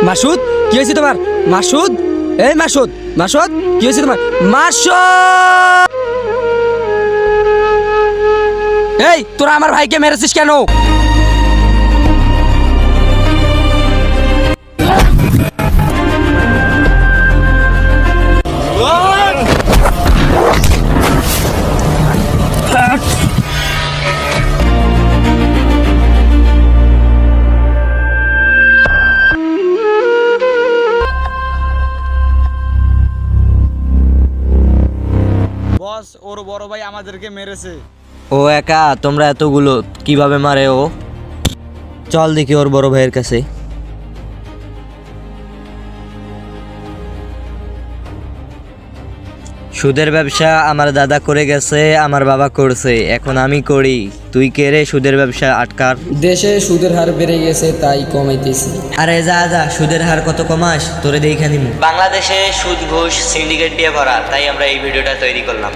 মাসুদ কি হয়েছে তোমার? মাসুদ, এই মাসুদ, মাসুদ কি হয়েছে তোমার? মাসুদ, এই তোরা আমার ভাইকে মেরেছিস কেন? বস, ওর বড় ভাই আমাদেরকে মেরেছে। ও একা? তোমরা এতগুলো কিভাবে মারে ও? চল দেখি ওর বড় ভাইয়ের কাছে। সুদের ব্যবসা আমার দাদা করে গেছে, আমার বাবা করছে, এখন আমি করি। তুই কে রে সুদের ব্যবসা আটকার? দেশে সুদের হার বেড়ে গেছে তাই কমাইতেছি। আরে যা যা, সুদের হার কত কমাস তোরে দেখা নিমু। বাংলাদেশে সুদ ঘুষ সিন্ডিকেট দিয়ে ভরা, তাই আমরা এই ভিডিওটা তৈরি করলাম।